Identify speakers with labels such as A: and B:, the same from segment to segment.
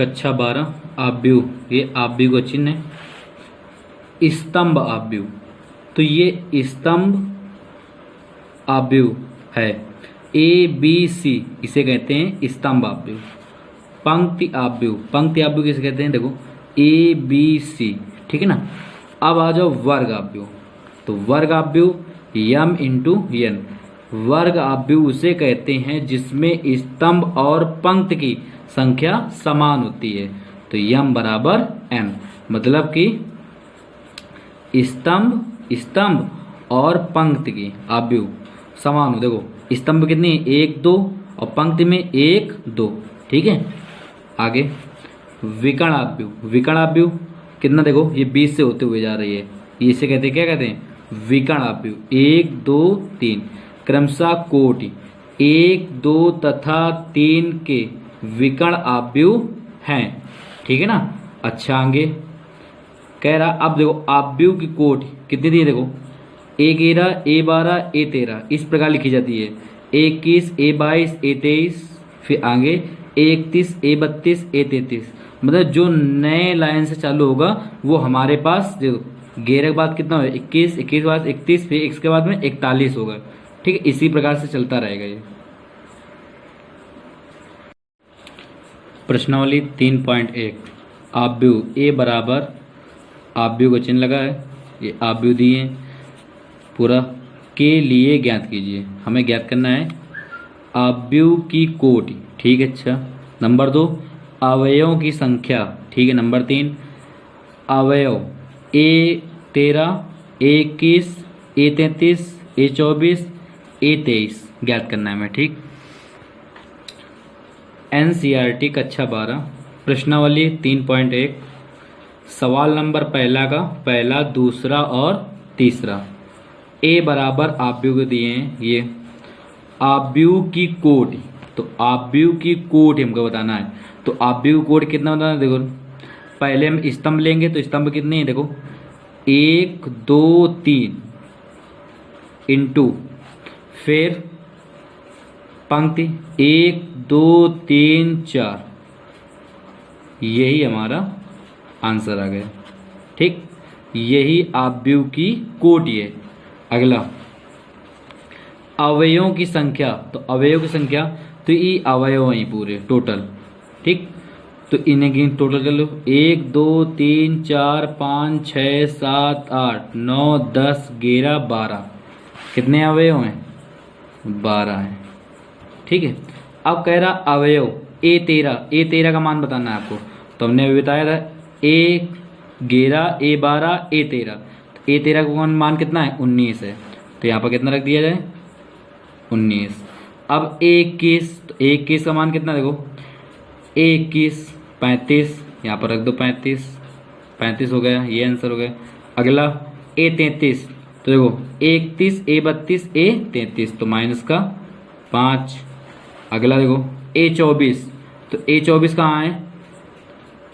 A: कक्षा 12 आव्यूह, ये आव्यूह का चिन्ह है। स्तंभ आव्यूह, तो ये स्तंभ आव्यूह है। ए बी सी इसे कहते हैं स्तंभ आव्यूह। पंक्ति आव्यूह, पंक्ति आव्यूह किसे कहते हैं, देखो ए बी सी, ठीक है ना। अब आ जाओ वर्ग आव्यूह, तो वर्ग आव्यूह यम इंटू एन। वर्ग आव्यूह उसे कहते हैं जिसमें स्तंभ और पंक्ति की संख्या समान होती है, तो यम बराबर एन, मतलब कि स्तंभ और पंक्ति की आव्यूह समान हो। देखो स्तंभ कितनी है, 1 2 और पंक्ति में 1 2, ठीक है। आगे विकर्ण आव्यूह, विकर्ण आव्यूह कितना, देखो ये 20 से होते हुए जा रही है, ये इसे कहते हैं, क्या कहते हैं, विकर्ण आव्यूह। 1 2 3 क्रमशः कोटि 1 2 तथा 3 के विकर्ण आव्यूह हैं, ठीक है ना। अच्छा आगे कह रहा, अब देखो आव्यूह की कोटि कितनी दी, देखो A11 A12 A13 इस प्रकार लिखी जाती है। A21 A22 A23, फिर आगे A31 A32 A33, मतलब जो नए लाइन से चालू होगा वो हमारे पास देखो 11 के बाद कितना होगा, 21 21 के बाद 31, फिर x के बाद में 41 होगा, ठीक है। इसी प्रकार से चलता रहेगा ये। प्रश्नावली 3.1 आव्यूह ए बराबर, आव्यूह का चिन्ह लगा है, ये आव्यूह दिए हैं, पूरा के लिए ज्ञात कीजिए। हमें ज्ञात करना है आव्यूह की कोटि, ठीक है। अच्छा नंबर 2 अवयवों की संख्या, ठीक है। नंबर 3 अवयव A13 A21 A33 A24 A23 ज्ञात करना है हमें, ठीक। NCERT कक्षा 12 प्रश्नावली 3.1 सवाल नंबर पहला का पहला, दूसरा और तीसरा। ए बराबर आव्यूह दिए हैं, ये आव्यूह की कोटि, तो आव्यूह की कोटि हमको बताना है। तो आव्यूह कोटि कितना बताना है, देखो पहले हम स्तंभ लेंगे, तो स्तंभ कितने हैं, देखो 1 2 3 इंटू, फिर पंक्ति 1 2 3 4, यही हमारा आंसर आ गया, ठीक। यही आव्यूह की कोटि है। अगला अवयवों की संख्या, तो अवयव की संख्या, तो ये अवयव हैं पूरे टोटल, ठीक। तो इन्हें की टोटल कर लो, 1 2 3 4 5 6 7 8 9 10 11 12, कितने अवयव हैं, 12 हैं, ठीक है। अब कह रहा अवयव A13 का मान बताना है आपको, तो हमने अभी बताया था A11 A12 A13, A13 का मान कितना है, 19 है, तो यहाँ पर कितना रख दिया जाए, 19। अब 21, तो 21 का मान कितना, देखो 21 35, यहाँ पर रख दो 35 हो गया, ये आंसर हो गया। अगला A33, तो देखो 31 A32 A33, तो माइनस का 5। अगला देखो A24, तो A24 कहाँ है,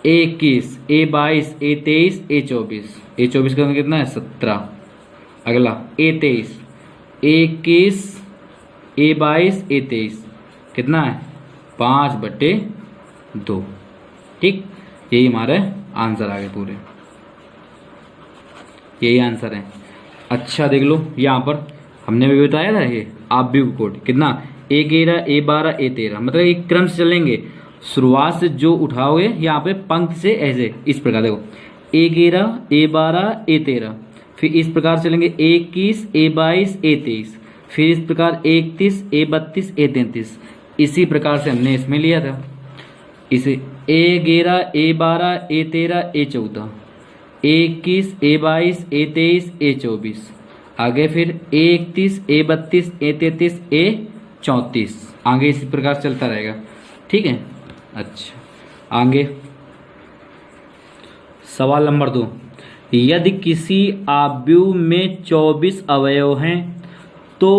A: A21 A22 A23 A24 का कितना है, 17। अगला A23 A21 A22 A23 कितना है, 5/2, ठीक। यही हमारे आंसर आ गए पूरे, यही आंसर है। अच्छा देख लो, यहाँ पर हमने भी बताया था ये आव्यूह कोटि कितना, A11 A12 A13, मतलब एक क्रम से चलेंगे, शुरुआत से जो उठाओगे यहाँ पे पंक्ति से ऐसे इस प्रकार, देखो A11 A12 A13, फिर इस प्रकार चलेंगे 21 A22 A23, फिर इस प्रकार 31 A32 A33, इसी प्रकार से हमने इसमें लिया था। इसे A11 A12 A13 A14, A21 A22 A23 A24, आगे फिर A31 A32 A33 A34, आगे इसी प्रकार चलता रहेगा, ठीक है। अच्छा आगे सवाल नंबर 2 यदि किसी आव्यूह में 24 अवयव हैं तो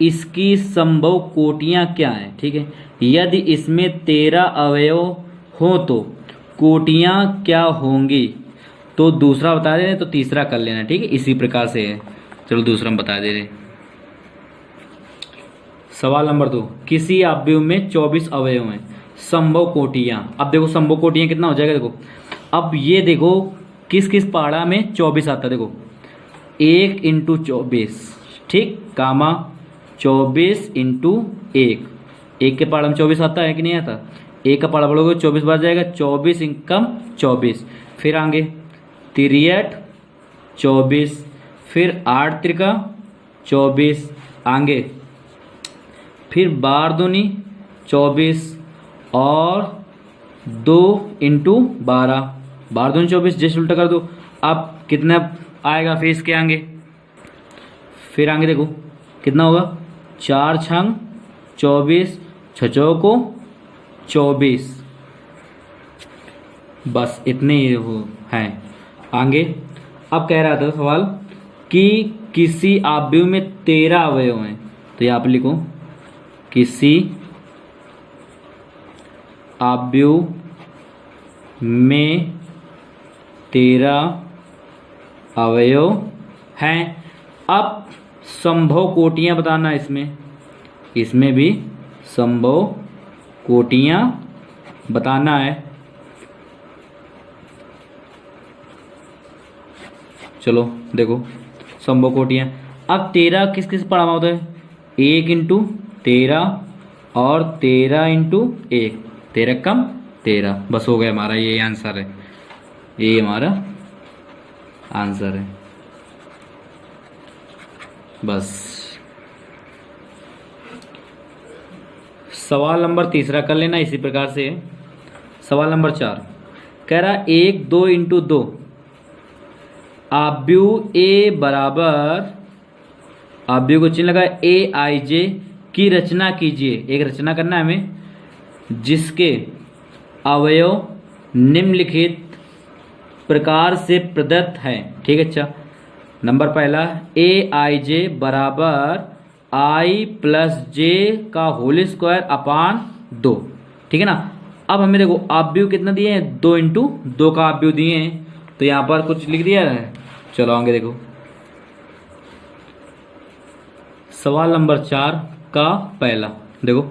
A: इसकी संभव कोटियां क्या हैं, ठीक है। यदि इसमें 13 अवयव हो तो कोटियां क्या होंगी, तो दूसरा बता दे रहे तो तीसरा कर लेना, ठीक है। इसी प्रकार से है, चलो दूसरा हम बता दे रहे। सवाल नंबर 2 किसी आव्यूह में 24 अवयव हैं, संभव कोटियां। अब देखो संभव कोटियां कितना हो जाएगा, देखो अब ये देखो किस किस पहाड़ा में 24 आता है, देखो 1 इंटू 24, ठीक, कामा 24 इंटू 1, 1 के पहाड़ा में 24 आता है कि नहीं आता, 1 का पहाड़ा पढ़ोगे 24 बार जाएगा, 24 इंकम 24, फिर आगे 3 24, फिर 8 त्रिका 24, आगे फिर बार दूनी 24 और 2 इंटू 12, बार दूनी 24, जैसे उल्टा कर दो। अब कितना आएगा फिर इसके आगे, फिर आगे देखो कितना होगा, 4 छंग 24, 6 चौको 24, बस इतने ही वो हैं आगे। अब कह रहा था सवाल कि किसी आव्यूह में 13 अवयव हैं, तो यहाँ पर लिखो किसी आव्यूह में 13 अवयव हैं। अब संभव कोटियां बताना है इसमें भी संभव कोटियां बताना है। चलो देखो संभव कोटियां। अब 13 किस किस पढ़ा होता है, 1 इंटू 13 और 13 इंटू 1, 13 कम 13, बस हो गया हमारा, ये आंसर है, ये हमारा आंसर है बस। सवाल नंबर 3 कर लेना इसी प्रकार से। सवाल नंबर 4 कह रहा 1 2 इंटू 2 आव्यूह ए बराबर, आव्यूह को चिन्ह लगा AIJ की रचना कीजिए। एक रचना करना है हमें जिसके अवयव निम्नलिखित प्रकार से प्रदत्त हैं, ठीक है। अच्छा नंबर पहला AIJ बराबर I प्लस J का होल स्क्वायर अपान 2, ठीक है ना। अब हमें देखो आव्यूह कितना दिए हैं, 2 इंटू 2 का आव्यूह दिए हैं, तो यहाँ पर कुछ लिख दिया है। चलो आगे देखो सवाल नंबर 4 का पहला, देखो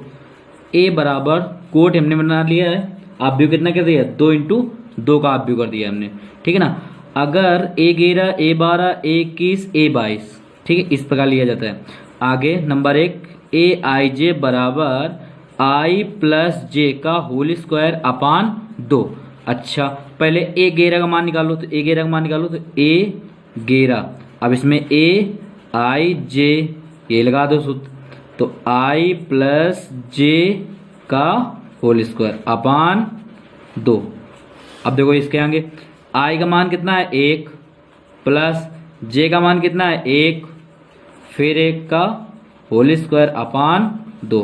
A: A बराबर कोट हमने बना लिया है, आव्यूह कितना कर दिया, 2 इंटू 2 का आव्यूह कर दिया हमने, ठीक है ना। अगर A11 A12 A21 A22, ठीक है, इस प्रकार लिया जाता है। आगे नंबर 1 AIJ बराबर I प्लस J का होल स्क्वायर अपान 2। अच्छा पहले A11 का मान निकालो, तो A11 का मान निकालो, तो A11, अब इसमें AIJ ये लगा दो सूत्र, तो I प्लस J का होल स्क्वायर अपान 2। अब देखो इसके आगे I का मान कितना है 1 प्लस J का मान कितना है 1, फिर 1 का होल स्क्वायर अपान 2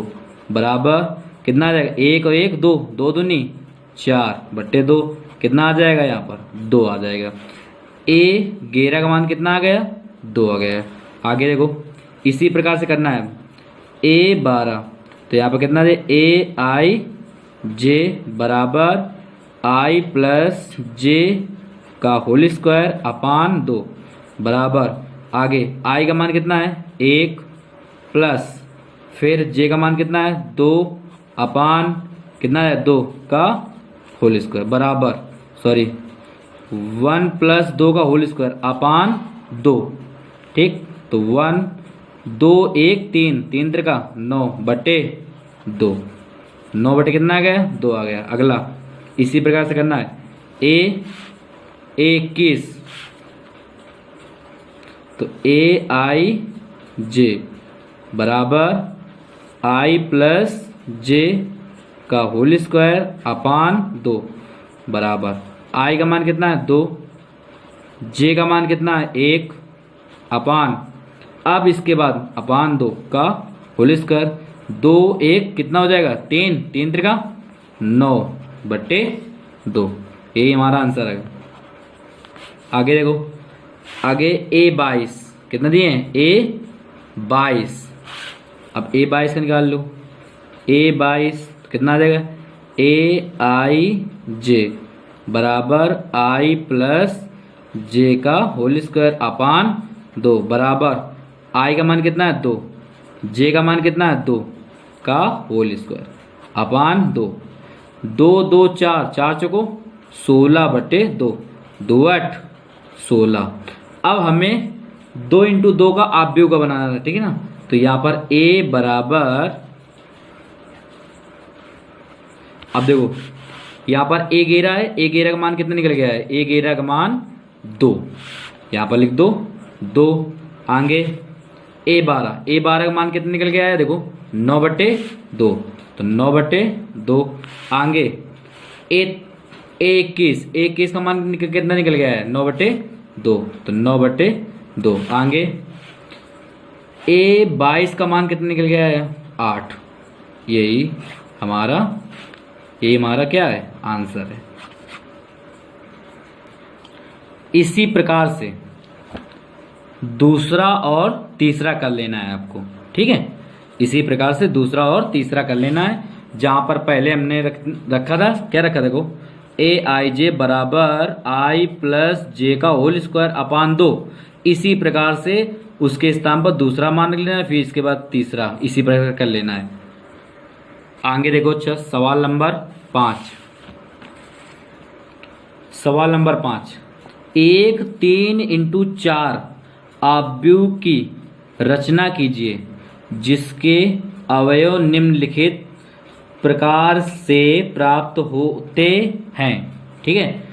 A: बराबर कितना आ जाएगा, 1 और 1 2, 2 दूनी 4 बट्टे 2, कितना आ जाएगा यहाँ पर 2 आ जाएगा। A11 का मान कितना आ गया, 2 आ गया। आगे देखो इसी प्रकार से करना है A12, तो यहाँ पर कितना दे AIJ बराबर I प्लस J का होल स्क्वायर अपान 2 बराबर, आगे I का मान कितना है 1 प्लस फिर J का मान कितना है 2 अपान कितना है 2 का होल स्क्वायर बराबर, सॉरी 1 प्लस 2 का होल स्क्वायर अपान 2, ठीक। तो 1 2 1 3 3 त्रिका 9 बटे 2, 9 बटे कितना आ गया 2 आ गया। अगला इसी प्रकार से करना है A21, तो AIJ बराबर I प्लस J का होल स्क्वायर अपान 2 बराबर, I का मान कितना है 2, J का मान कितना है 1 अपान, अब इसके बाद अपान 2 का होल स्क्वायर, 2 1 कितना हो जाएगा 3, 3 त्रिका 9 बट्टे 2, यही हमारा आंसर है। आगे देखो आगे A22 कितना दिए हैं A22, अब A22 का निकाल लो, A22 कितना आ जाएगा AIJ बराबर I प्लस J का होल स्क्वायर अपान 2 बराबर, I का मान कितना है 2, J का मान कितना है 2 का होल स्क्वायर अपान 2। दो दो चार, चार चौको 16/2, 2 8 16। अब हमें 2 इंटू 2 का आव्यूह का बनाना था, ठीक है ना। तो यहाँ पर a बराबर, अब देखो यहाँ पर a घेरा है, a घेरा का मान कितना निकल गया है, a घेरा का मान 2, यहाँ पर लिख दो 2। आगे a12 का मान कितना निकल गया है, देखो 9/2, तो 9/2। आगे a21 का मान कितना निकल गया है, 9/2, तो 9/2। आगे a22 का मान कितना निकल गया है, 8। यही हमारा क्या है, आंसर है। इसी प्रकार से दूसरा और तीसरा कर लेना है आपको, ठीक है। इसी प्रकार से दूसरा और तीसरा कर लेना है। जहां पर पहले हमने रखा था, क्या रखा, देखो aij बराबर i प्लस जे का होल स्क्वायर अपान 2। इसी प्रकार से उसके स्थान पर दूसरा मान रख लेना है, फिर इसके बाद तीसरा, इसी प्रकार कर लेना है। आगे देखो सवाल नंबर 5। सवाल नंबर 5, 1 3 इंटू 4 आव्यूह की रचना कीजिए जिसके अवयव निम्नलिखित प्रकार से प्राप्त होते हैं, ठीक है।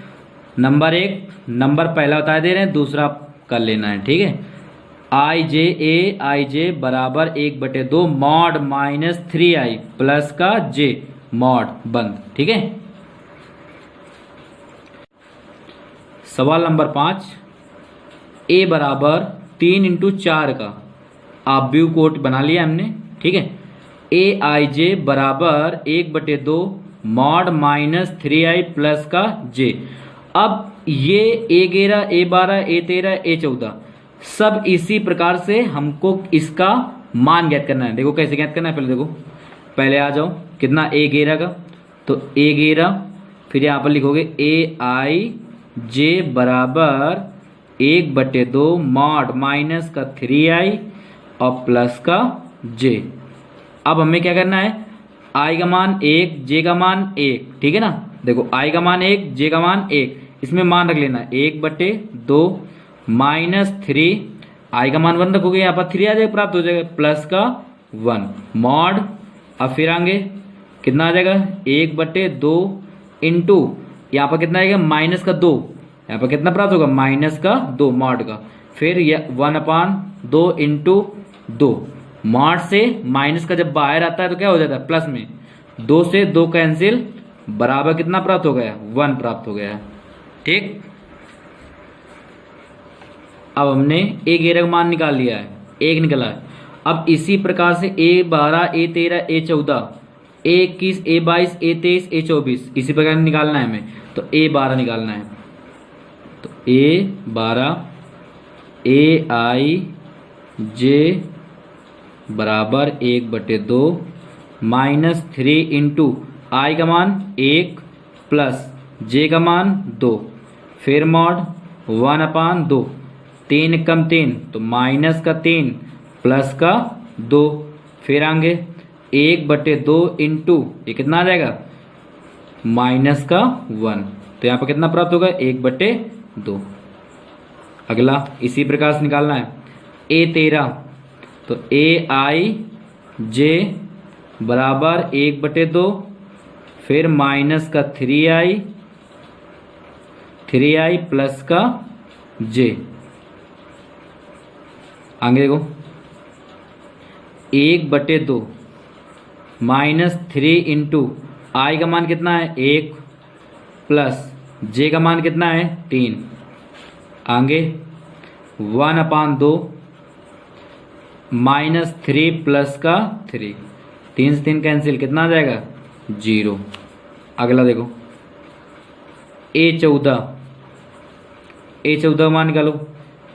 A: नंबर 1, नंबर पहला बता दे रहे हैं, दूसरा कर लेना है, ठीक है। आई जे बराबर 1/2 मॉड -3i प्लस का j मॉड बंद, ठीक है। सवाल नंबर 5, a बराबर 3 इंटू 4 का आव्यूह कोट बना लिया हमने, ठीक है। aij बराबर 1/2 मॉड -3i प्लस का j। अब ये a11 a12 a13 a14 सब इसी प्रकार से हमको इसका मान ज्ञात करना है। देखो कैसे ज्ञात करना है, पहले देखो, पहले आ जाओ, कितना a11 का, तो a11, फिर यहाँ पर लिखोगे aij बराबर 1/2 मॉड माइनस का 3i और प्लस का j। अब हमें क्या करना है, i का मान 1, j का मान 1, ठीक है ना। देखो i का मान 1, j का मान 1, इसमें मान रख लेना है 1/2 -3, i का मान 1 रखोगे, यहाँ पर 3 आ जाएगा, प्राप्त हो जाएगा, प्लस का 1 मॉड। अब फिर आगे कितना आ जाएगा, 1/2 इंटू यहाँ पर कितना आएगा, माइनस का 2, यहाँ पर कितना प्राप्त होगा, माइनस का 2 मॉड का। फिर 1/2 इंटू 2, मॉड से माइनस का जब बाहर आता है तो क्या हो जाता है, प्लस में 2 से 2 कैंसिल, बराबर कितना प्राप्त हो गया, 1 प्राप्त हो गया, ठीक। अब हमने a11 का मान निकाल लिया है, 1 निकला है। अब इसी प्रकार से a12 a13 a14 a21 a22 a23 a24 इसी प्रकार निकालना है हमें, तो a12 निकालना है। तो a12 aij बराबर 1/2 -3 इंटू i का मान 1 प्लस j का मान 2, फिर मॉड 1/2, 3 कम 3 तो माइनस का 3 प्लस का 2, फिर आगे 1/2 इंटू ये कितना आ जाएगा, माइनस का 1, तो यहाँ पर कितना प्राप्त होगा, 1/2। अगला इसी प्रकार से निकालना है a13, तो aij बराबर 1/2, फिर माइनस का 3i प्लस का j। आगे देखो 1/2 -3 इंटू i का मान कितना है, 1 प्लस j का मान कितना है, 3। आगे 1/2 -3 प्लस का 3, 3 से 3 कैंसिल, कितना आ जाएगा, 0। अगला देखो a14 का मान निकालो,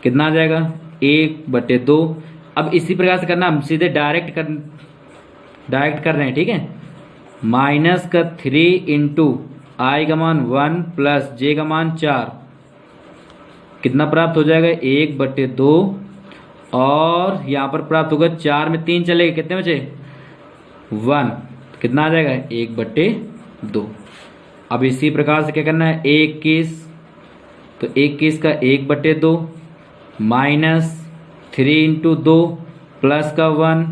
A: कितना आ जाएगा, 1/2। अब इसी प्रकार से करना, हम सीधे डायरेक्ट कर रहे हैं, ठीक है। माइनस का 3 इंटू आई का मान 1 प्लस जे का मान 4, कितना प्राप्त हो जाएगा, 1/2। और यहाँ पर प्राप्त होगा 4 में 3 चलेगा, कितने बचे, 1, कितना आ जाएगा, 1/2। अब इसी प्रकार से क्या करना है, 21, तो 21 का 1/2 माइनस 3 इंटू 2 प्लस का 1,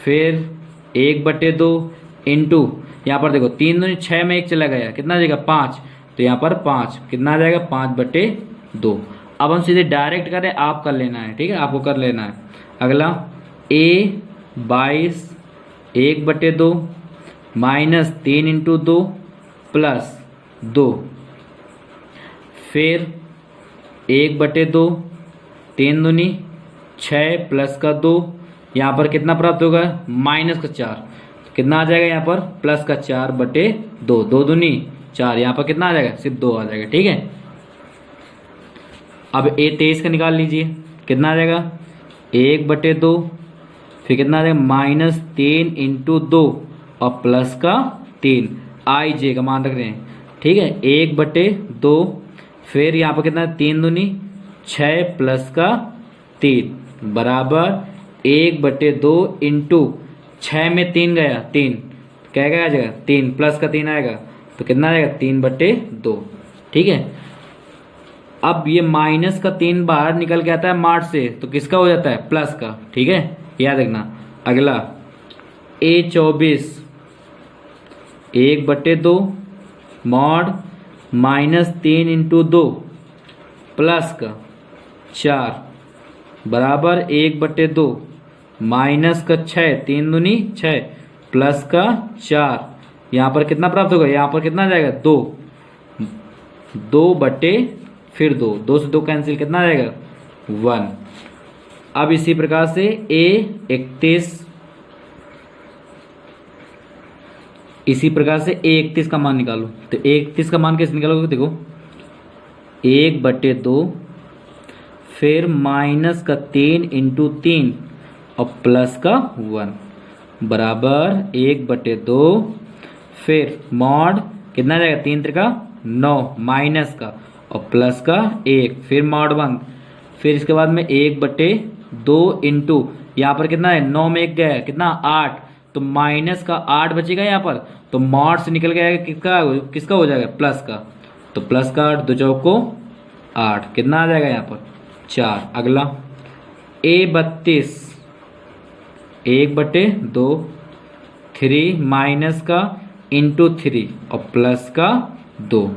A: फिर 1/2 इंटू, यहाँ पर देखो 3 दूनी 6 में 1 चला गया, कितना आ जाएगा 5, तो यहाँ पर 5 कितना आ जाएगा 5/2। अब हम सीधे डायरेक्ट करें, आप कर लेना है, ठीक है, आपको कर लेना है। अगला A22 1/2 माइनस 3 इंटू 2 प्लस 2, फिर 1/2 3 दूनी 6 प्लस का 2, यहाँ पर कितना प्राप्त होगा माइनस का 4, कितना आ जाएगा यहाँ पर प्लस का 4/2, 2 दूनी 4, यहाँ पर कितना आ जाएगा सिर्फ 2 आ जाएगा, ठीक है। अब A23 का निकाल लीजिए, कितना आ जाएगा 1/2, फिर कितना आ जाएगा माइनस 3 इंटू 2 और प्लस का 3, IJ का मान रख रहे हैं, ठीक है, 1/2, फिर यहाँ पर कितना 3 दूनी 6 प्लस का 3 बराबर 1/2 इंटू 6 में 3 गया 3, क्या आ जाएगा 3 प्लस का 3 आएगा, तो कितना आएगा 3/2, ठीक है। अब ये माइनस का 3 बाहर निकल के आता है मार्च से, तो किसका हो जाता है प्लस का, ठीक है, याद रखना। अगला A24 1/2 mod minus 3 into 2 plus का 4 बराबर 1/2 माइनस का 6, 3 दूनी 6 प्लस का 4, यहाँ पर कितना प्राप्त होगा, यहाँ पर कितना आ जाएगा 2, 2 फिर 2 से 2 कैंसिल, कितना आ जाएगा 1। अब इसी प्रकार से A31, इसी प्रकार से A31 का मान निकालो, तो A31 का मान कैसे निकालोगे, देखो 1/2 फिर माइनस का 3 इंटू 3 और प्लस का 1 बराबर 1/2, फिर मॉड कितना जाएगा 3 त्रिका 9 माइनस का और प्लस का 1, फिर मॉड 1, फिर इसके बाद में 1/2 इंटू, यहाँ पर कितना है 9 में 1 गया है, कितना 8, तो माइनस का 8 बचेगा यहाँ पर, तो मॉड से निकल गया किसका हो जाएगा प्लस का, तो प्लस का 8 2 चौको 8, कितना आ जाएगा यहाँ पर 4। अगला A32 1/2 3 माइनस का इंटू 3 और प्लस का 2,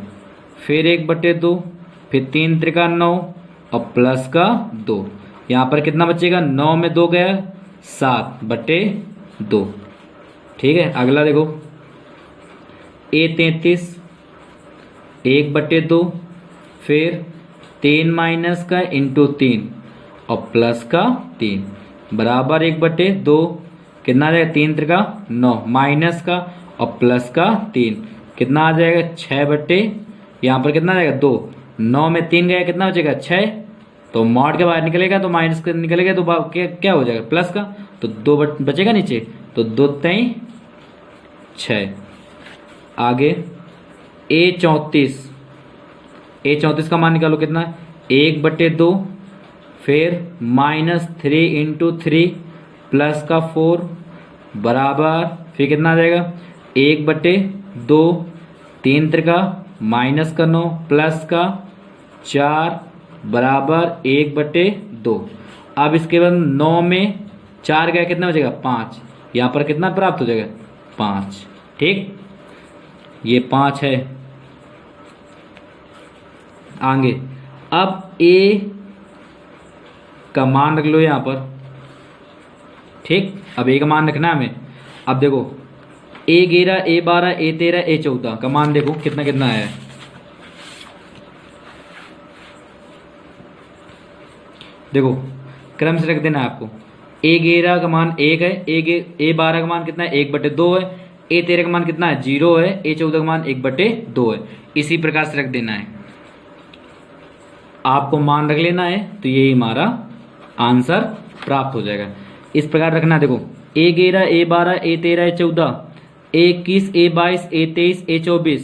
A: फिर 1/2, फिर 3 त्रिका 9 और प्लस का 2, यहाँ पर कितना बचेगा 9 में 2 गया 7/2, ठीक है। अगला देखो A33 1/2 फिर 3 माइनस का इंटू 3 और प्लस का 3 बराबर 1/2, कितना आ जाएगा 3 त्रिका 9 माइनस का और प्लस का 3, कितना आ जाएगा 6/, यहाँ पर कितना आ जाएगा 2, 9 में 3 गया कितना बचेगा 6, तो मॉड के बाहर निकलेगा तो माइनस का निकलेगा तो क्या हो जाएगा प्लस का, तो 2 बचेगा नीचे, तो 2 3 6। आगे A34 का मान निकालो, कितना 1/2 फिर माइनस 3 इंटू 3 प्लस का 4 बराबर, फिर कितना आ जाएगा 1/2 3 त्रिका माइनस का 9 प्लस का 4 बराबर 1/2। अब इसके बाद 9 में 4 गया कितना बचेगा 5, यहाँ पर कितना प्राप्त हो जाएगा 5, ठीक, ये 5 है। आगे अब A का मान रख लो यहाँ पर, ठीक, अब A का मान रखना है हमें। अब देखो A11 A12 A13 A14 का मान देखो कितना कितना है, देखो क्रम से रख देना है आपको। A11 का मान 1 है, A12 का मान कितना है 1/2 है, A13 का मान कितना है 0 है, A14 का मान 1/2 है, इसी प्रकार से रख देना है, आपको मान रख लेना है, तो यही हमारा आंसर प्राप्त हो जाएगा। इस प्रकार रखना, देखो A11 A12 A13 A14 A21 A22 A23 A24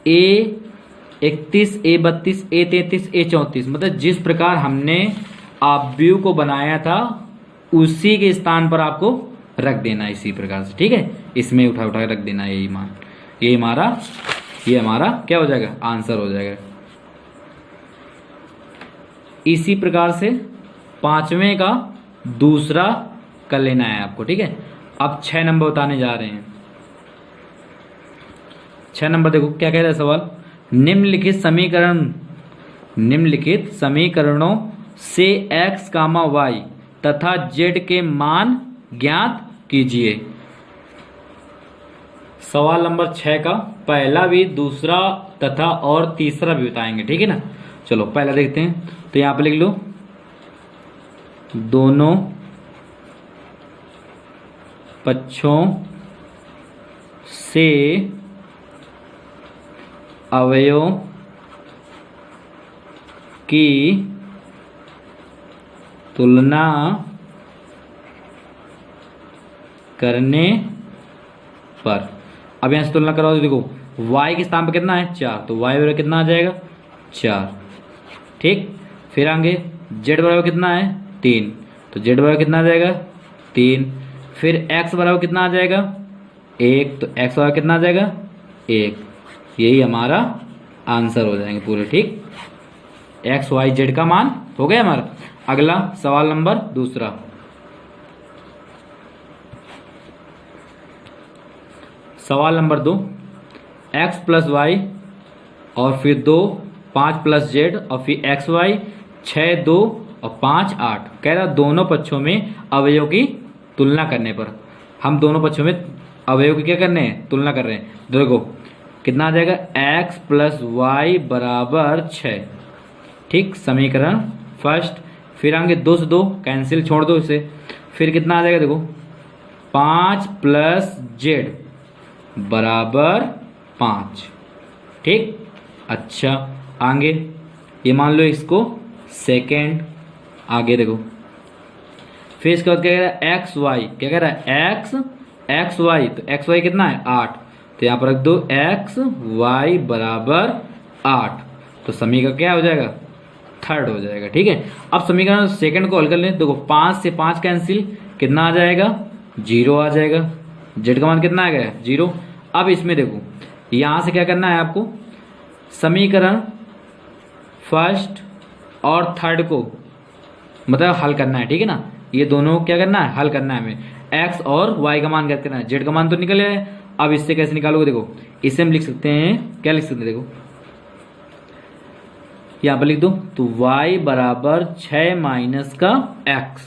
A: A31 A32 A33 A34, मतलब जिस प्रकार हमने आव्यूह को बनाया था उसी के स्थान पर आपको रख देना है इसी प्रकार से, ठीक है, इसमें उठा उठा रख देना है, यही मान, ये हमारा ये हमारा क्या हो जाएगा, आंसर हो जाएगा। इसी प्रकार से 5वें का दूसरा कर लेना है आपको, ठीक है। अब 6 नंबर बताने जा रहे हैं। 6 नंबर देखो क्या कह रहा है सवाल, निम्नलिखित समीकरणों से x, y तथा z के मान ज्ञात कीजिए। सवाल नंबर 6 का पहला भी, दूसरा तथा और तीसरा भी बताएंगे, ठीक है ना। चलो पहला देखते हैं। तो यहां पे लिख लो, दोनों पक्षों से अवयवों की तुलना करने पर, अब यहां से तुलना कराओ तो देखो y के स्थान पर कितना है 4, तो y बराबर कितना आ जाएगा 4, ठीक। फिर आगे z बराबर कितना है 3, तो z बराबर कितना आ जाएगा 3। फिर x बराबर कितना आ जाएगा 1, तो x बराबर कितना आ जाएगा 1। यही हमारा आंसर हो जाएंगे पूरे, ठीक। x y z का मान हो गया हमारा। अगला सवाल नंबर दूसरा, सवाल नंबर 2, x प्लस वाई और फिर 2, 5 प्लस जेड और फिर एक्स वाई, 6, 2 और 5, 8। कह रहा दोनों पक्षों में अवयव की तुलना करने पर, हम दोनों पक्षों में अवयव की क्या करने हैं, तुलना कर रहे हैं। देखो कितना आ जाएगा x प्लस वाई बराबर 6, ठीक। समीकरण फर्स्ट। फिर आगे 2 से 2 कैंसिल, छोड़ दो इसे। फिर कितना आ जाएगा देखो 5 प्लस जेड बराबर 5, ठीक। अच्छा आगे ये मान लो इसको सेकेंड। आगे देखो फिर इसके बाद क्या कह रहा है एक्स वाई, क्या कह रहा है एक्स वाई, तो एक्स वाई कितना है 8, तो यहाँ पर रख दो एक्स वाई बराबर 8, तो समीकरण क्या हो जाएगा थर्ड हो जाएगा, ठीक है। अब समीकरण सेकंड को हल कर लें। देखो 5 से 5 कैंसिल, कितना आ जाएगा 0 आ जाएगा, जेड का मान कितना आ गया 0। अब इसमें देखो यहां से क्या करना है आपको, समीकरण फर्स्ट और थर्ड को मतलब हल करना है, ठीक है ना। ये दोनों क्या करना है, हल करना है हमें। एक्स और वाई का मान ज्ञात करना है, जेड का मान तो निकल आया है। अब इससे कैसे निकालोगे, देखो इसे हम लिख सकते हैं, क्या लिख सकते हैं देखो यहां पर लिख दो, तो y बराबर 6 माइनस का x।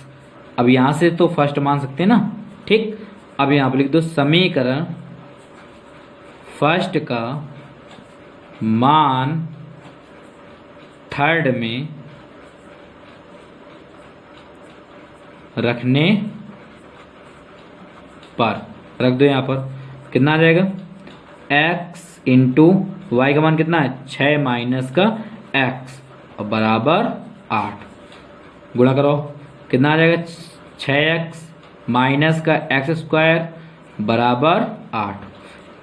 A: अब यहां से तो फर्स्ट मान सकते हैं ना, ठीक। अब यहां पर लिख दो समीकरण फर्स्ट का मान थर्ड में रखने पर, रख दो यहां पर कितना आ जाएगा x इंटू वाई का मान कितना है 6 माइनस का x और बराबर 8, गुणा करो कितना आ जाएगा 6x माइनस का एक्स स्क्वायर बराबर 8।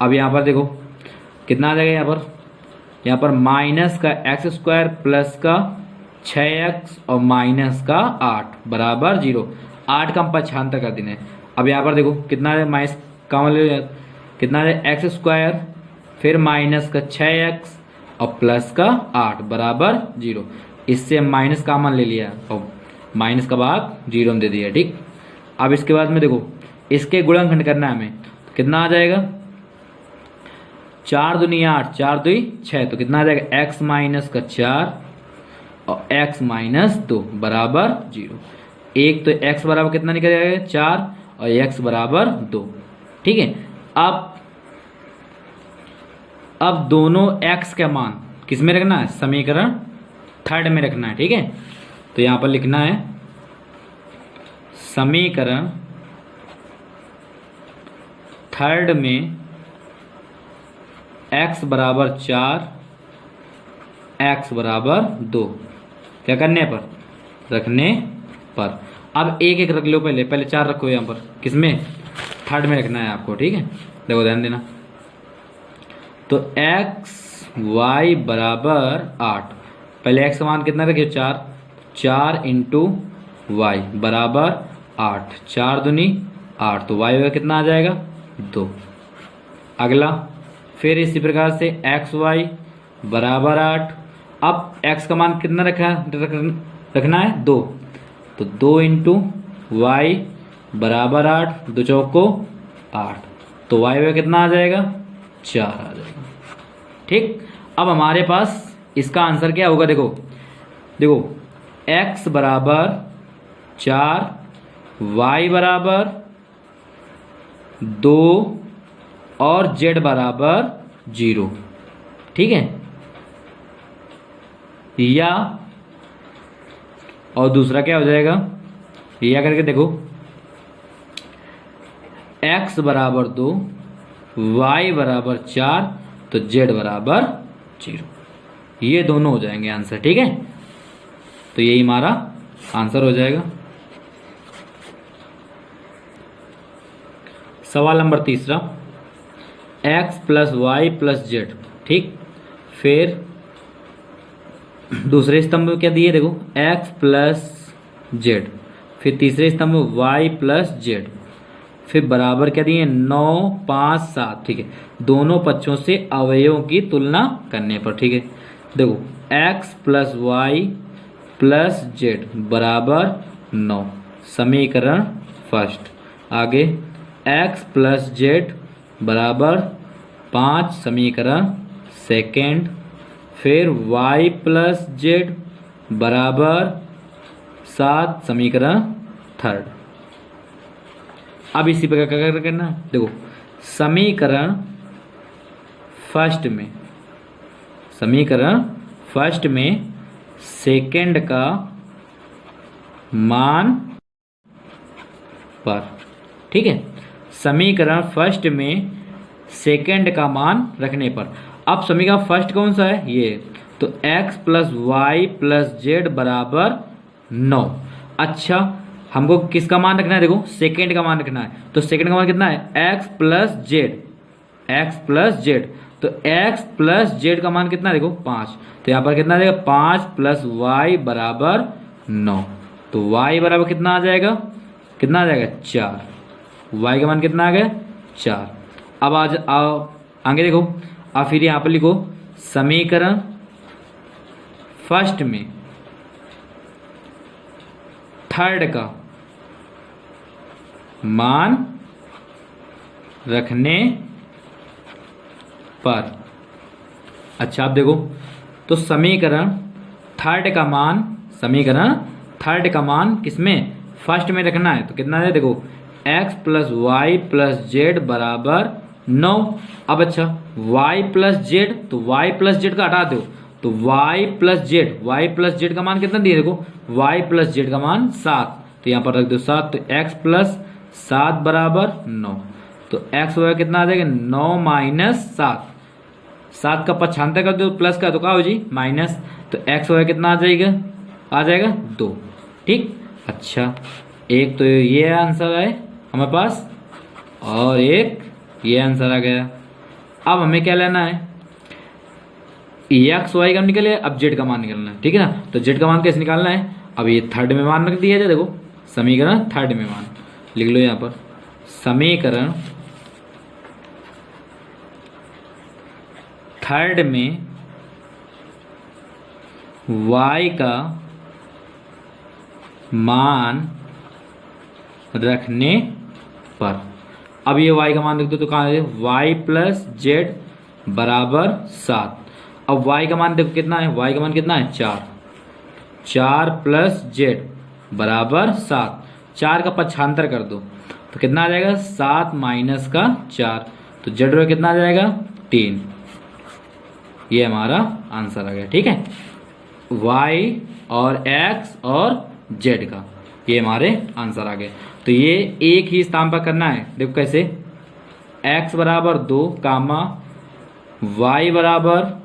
A: अब यहाँ पर देखो कितना आ जाएगा, यहाँ पर माइनस का एक्स स्क्वायर प्लस का 6x और माइनस का 8 बराबर 0। 8 का हम पक्षांतर कर देना है। अब यहाँ पर देखो कितना है, माइनस कॉमन ले लो, कितना है एक्स स्क्वायर फिर माइनस का 6x और प्लस का 8 बराबर 0। इससे हम माइनस कॉमन ले लिया और माइनस का भाग 0 में दे दिया, ठीक। अब इसके बाद में देखो इसके गुणनखंड करना है हमें, तो कितना आ जाएगा 4 दूनी 8, 4 दूनी 6, तो कितना आ जाएगा x माइनस का 4 और x माइनस 2 बराबर 0। एक तो x बराबर कितना निकल जाएगा 4 और x बराबर 2, ठीक है। अब दोनों x का मान किस में रखना है, समीकरण थर्ड में रखना है, ठीक है। तो यहां पर लिखना है समीकरण थर्ड में x बराबर 4 x बराबर 2 क्या करने पर, रखने पर। अब एक एक रख लो, पहले 4 रखो यहाँ पर, किसमें थर्ड में रखना है आपको, ठीक है। देखो ध्यान देना, तो x y बराबर 8, पहले x का मान कितना रखिए 4, 4 इंटू वाई बराबर 8, 4 दूनी 8, तो y कितना आ जाएगा 2। अगला फिर इसी प्रकार से एक्स वाई बराबर 8। अब x का मान कितना रखना है 2, तो 2 इंटू वाई बराबर 8, 2 चौको 8, तो वाई में कितना आ जाएगा 4 आ जाएगा। ठीक, अब हमारे पास इसका आंसर क्या होगा, देखो देखो x बराबर 4, y बराबर 2 और z बराबर 0। ठीक है, या और दूसरा क्या हो जाएगा, या करके देखो x बराबर 2, y बराबर 4, तो z बराबर 0। ये दोनों हो जाएंगे आंसर। ठीक है, तो यही हमारा आंसर हो जाएगा। सवाल नंबर तीसरा, x plus y plus z. ठीक, फिर दूसरे स्तंभ में क्या दिए, देखो x प्लस जेड, फिर तीसरे स्तंभ में y प्लस जेड, फिर बराबर क्या दिए 9, 5, 7। ठीक है, दोनों पक्षों से अवयवों की तुलना करने पर। ठीक है, देखो x plus y plus z बराबर 9, समीकरण फर्स्ट। आगे x प्लस जेड बराबर 5, समीकरण सेकेंड। फिर y प्लस जेड बराबर 7, समीकरण थर्ड। अब इसी प्रकार क्या करना है, देखो समीकरण फर्स्ट में सेकेंड का मान पर। ठीक है, समीकरण फर्स्ट में सेकेंड का मान रखने पर। अब समीकरण फर्स्ट कौन सा है, ये, तो x plus y plus z बराबर 9। अच्छा, हमको किसका मान रखना है, देखो सेकेंड का मान रखना है, तो सेकेंड का मान कितना है x प्लस जेड, तो x प्लस जेड का मान कितना है, देखो 5, तो यहाँ पर कितना आ जाएगा 5 प्लस वाई बराबर 9, तो y बराबर कितना आ जाएगा, 4। y का मान कितना आ गया 4। अब आज आगे देखो, अब फिर यहाँ पर लिखो समीकरण फर्स्ट में थर्ड का मान रखने पर। अच्छा, आप देखो तो समीकरण थर्ड का मान किसमें, फर्स्ट में रखना है, तो कितना है, देखो x plus y plus z बराबर 9। अब अच्छा y प्लस जेड, तो y प्लस जेड का हटा दो, तो y प्लस जेड का मान कितना दिया, देखो y प्लस जेड का मान 7, तो यहाँ पर रख दो 7, तो x प्लस 7 बराबर 9, तो x वह कितना आ जाएगा 9 माइनस 7, 7 का पक्षांतर कर दो प्लस का, तो क्या हो जी माइनस, तो x वह कितना आ जाएगा 2। ठीक, अच्छा एक तो ये आंसर है हमारे पास और एक ये आंसर आ गया। अब हमें क्या लेना है, एक्स वाई का निकले, अब जेड का मान निकलना है। ठीक है ना, तो जेड का मान कैसे निकालना है, अब ये थर्ड में मान रख दिया जाए, देखो समीकरण थर्ड में मान लिख लो, यहाँ पर समीकरण थर्ड में y का मान रखने पर। अब ये y का मान रख दो, तो कहाँ है y प्लस जेड बराबर 7। अब y का मान देखो कितना है, y का मान कितना है 4 प्लस जेड बराबर 7, 4 का पक्षांतर कर दो, तो कितना आ जाएगा 7 माइनस का 4, तो जेड रो कितना आ जाएगा 3। ये हमारा आंसर आ गया। ठीक है, y और x और z का ये हमारे आंसर आ गए। तो ये एक ही स्थान पर करना है, देखो कैसे, x बराबर 2 कामा y बराबर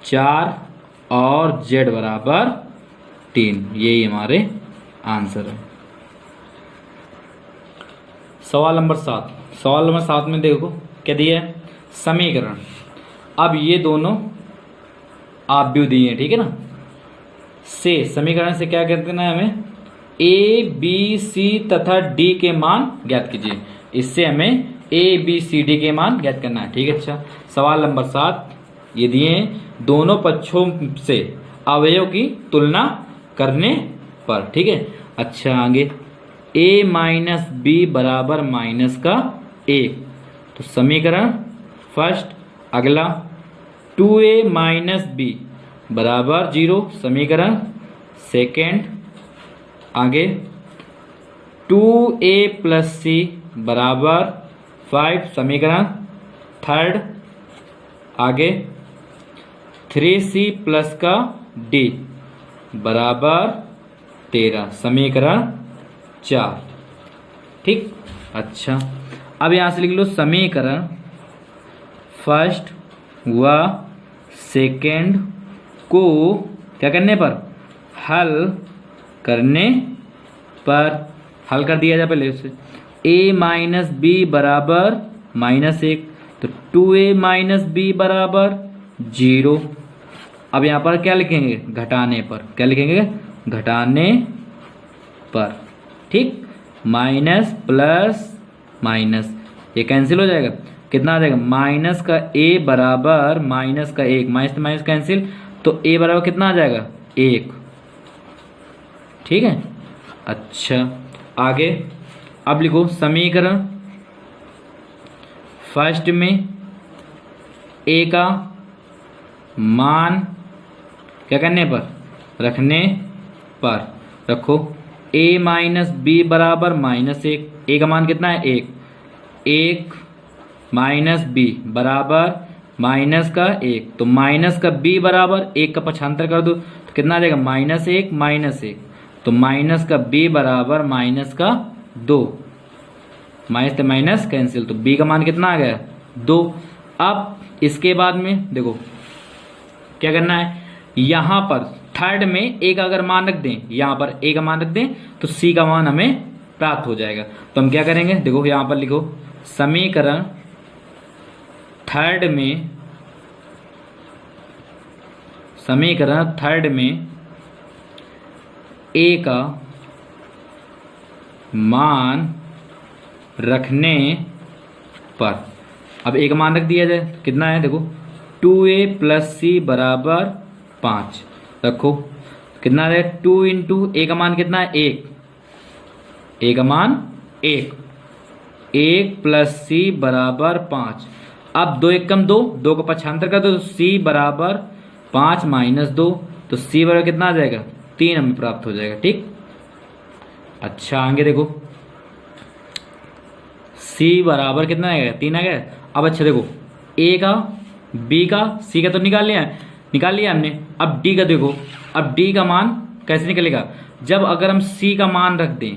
A: 4 और z बराबर 3, यही हमारे आंसर है। सवाल नंबर 7 में देखो क्या दिया है, समीकरण। अब ये दोनों आप भी दिए हैं, ठीक है ना, से समीकरण से क्या कहते हैं हमें, ए बी सी तथा डी के मान ज्ञात कीजिए। इससे हमें ए बी सी डी के मान ज्ञात करना है। ठीक है, अच्छा सवाल नंबर 7 ये दिए हैं, दोनों पक्षों से अवयव की तुलना करने पर। ठीक है, अच्छा आगे a माइनस बी बराबर माइनस का 1, तो समीकरण फर्स्ट। अगला 2a माइनस बी बराबर 0, समीकरण सेकेंड। आगे 2a प्लस सी बराबर 5, समीकरण थर्ड। आगे 3c प्लस का d बराबर 13, समीकरण 4। ठीक, अच्छा अब यहाँ से लिख लो समीकरण फर्स्ट व सेकेंड को क्या करने पर, हल करने पर। हल कर दिया जाए पहले उसे, a माइनस बी बराबर -1, तो 2a माइनस बी बराबर 0। अब यहाँ पर क्या लिखेंगे, घटाने पर। क्या लिखेंगे, घटाने पर। ठीक, माइनस प्लस माइनस ये कैंसिल हो जाएगा, कितना आ जाएगा, माइनस का a बराबर माइनस का 1, माइनस माइनस कैंसिल, तो a बराबर कितना आ जाएगा, 1। ठीक है, अच्छा आगे अब लिखो समीकरण फर्स्ट में a का मान क्या करने पर, रखने पर। रखो a माइनस बी बराबर -1, a का मान कितना है, 1 माइनस बी बराबर माइनस का 1, तो माइनस का b बराबर 1 का पक्षांतर कर दो तो कितना आ जाएगा, -1, तो माइनस का b बराबर माइनस का 2, माइनस से माइनस कैंसिल, तो b का मान कितना आ गया, 2। अब इसके बाद में देखो क्या करना है, यहाँ पर थर्ड में a का अगर मान रख दें, यहाँ पर a का मान रख दें तो c का मान हमें प्राप्त हो जाएगा। तो हम क्या करेंगे, देखो यहाँ पर लिखो समीकरण थर्ड में a का मान रखने पर। अब a का मान रख दिया जाए, कितना है देखो, 2a प्लस सी बराबर 5। रखो कितना है, 2 इंटू a का मान कितना है, 1, a का मान 1 प्लस सी बराबर 5। अब 2 1 कम 2, 2 को पक्षांतर कर दो तो c बराबर 5 माइनस 2, तो c बराबर कितना आ जाएगा, 3 हमें प्राप्त हो जाएगा। ठीक, अच्छा आगे देखो c बराबर कितना आएगा, 3 आ गया। अब अच्छा देखो a का b का c का तो निकाल लिया हमने। अब d का देखो, अब d का मान कैसे निकलेगा, जब अगर हम c का मान रख दें,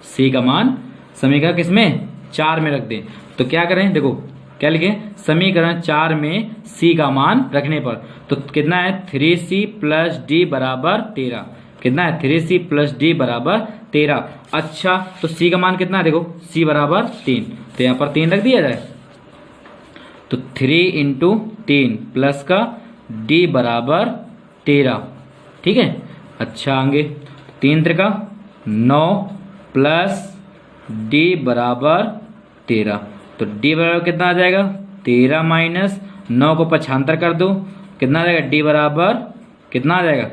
A: c का मान समीकरण किसमें, 4 में रख दें, तो क्या करें, देखो क्या लिखें, समीकरण 4 में c का मान रखने पर, तो कितना है, 3c प्लस d बराबर 13। कितना है, 3c प्लस d बराबर 13। अच्छा तो c का मान कितना है, देखो c बराबर 3, तो यहाँ पर 3 रख दिया जाए, तो 3 इंटू 3 प्लस का d बराबर 13। ठीक है, अच्छा आगे 3 त्रिका 9 प्लस d बराबर 13, तो d बराबर कितना आ जाएगा, 13 माइनस 9 को पक्षांतर कर दो, कितना आ जाएगा, d बराबर कितना आ जाएगा,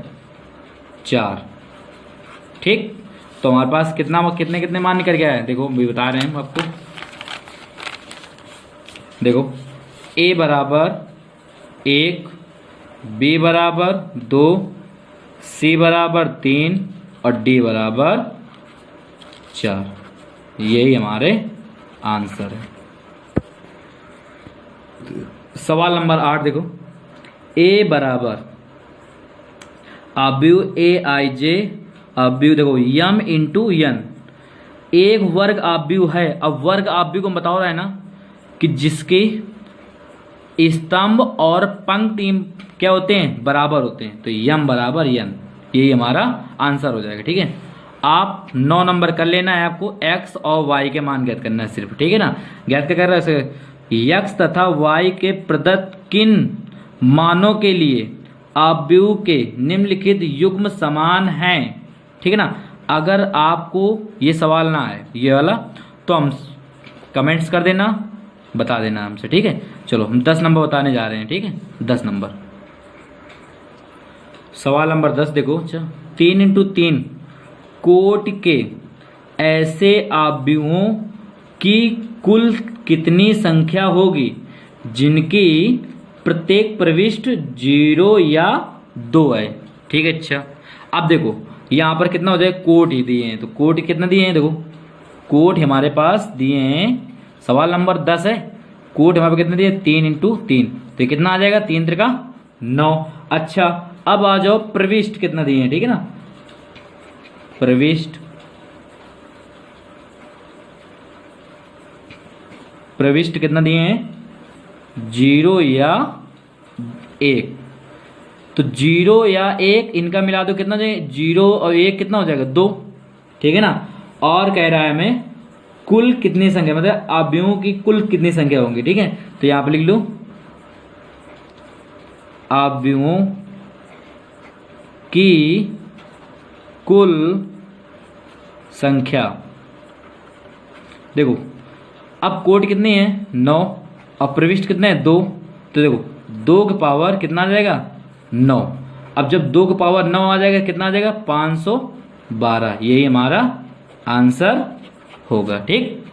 A: 4। ठीक, तो हमारे पास कितने कितने मान निकल गया है, देखो भी बता रहे हैं हम आपको। देखो a बराबर 1, b बराबर 2, c बराबर 3 और d बराबर 4, यही हमारे आंसर है। सवाल नंबर 8 देखो, a बराबर अवयव aij, अवयव देखो m इंटू n, एक वर्ग अवयव है। अब वर्ग अवयव को बताओ रहा है ना कि जिसके स्तंभ और पंक्ति क्या होते हैं, बराबर होते हैं, तो m बराबर n, यही हमारा आंसर हो जाएगा। ठीक है, आप 9 नंबर कर लेना है, आपको x और y के मान ज्ञात करना है सिर्फ। ठीक है ना, ज्ञात क्या कर रहा है, x तथा y के प्रदत्त किन मानों के लिए अवयव के निम्नलिखित युग्म समान हैं। ठीक है ना, अगर आपको ये सवाल ना आए ये वाला, तो हम कमेंट्स कर देना बता देना हमसे, ठीक है। चलो हम 10 नंबर बताने जा रहे हैं, ठीक है। 10 नंबर, सवाल नंबर 10 देखो। अच्छा, 3 × 3 कोट के ऐसे अवयवों की कुल कितनी संख्या होगी जिनकी प्रत्येक प्रविष्ट 0 या 2 है, ठीक है। अच्छा, अब देखो यहाँ पर कितना हो जाएगा, कोट ही दिए हैं, तो कोट कितना दिए हैं, देखो कोट हमारे पास दिए हैं, सवाल नंबर 10 है, कोट हमारे पास कितने दिए, 3 × 3, तो ये कितना आ जाएगा, 3 × 3 = 9। अच्छा, अब आ जाओ प्रविष्ट कितना दिए हैं, ठीक है ना, प्रविष्ट कितना दिए हैं, 0 या 1, तो 0 या 1 इनका मिला दो, कितना जाएगा, 0 और 1 कितना हो जाएगा, 2, ठीक है ना। और कह रहा है हमें कुल कितनी संख्या, मतलब अवयवों की कुल कितनी संख्या होंगी, ठीक है। तो यहां पर लिख लो अवयवों की कुल संख्या। देखो अब कोट कितनी है, 9, और प्रविष्ट कितने हैं, 2, तो देखो 2 की पावर कितना आ जाएगा, 9। अब जब 2 की पावर 9 आ जाएगा, कितना आ जाएगा, 512, यही हमारा आंसर होगा, ठीक।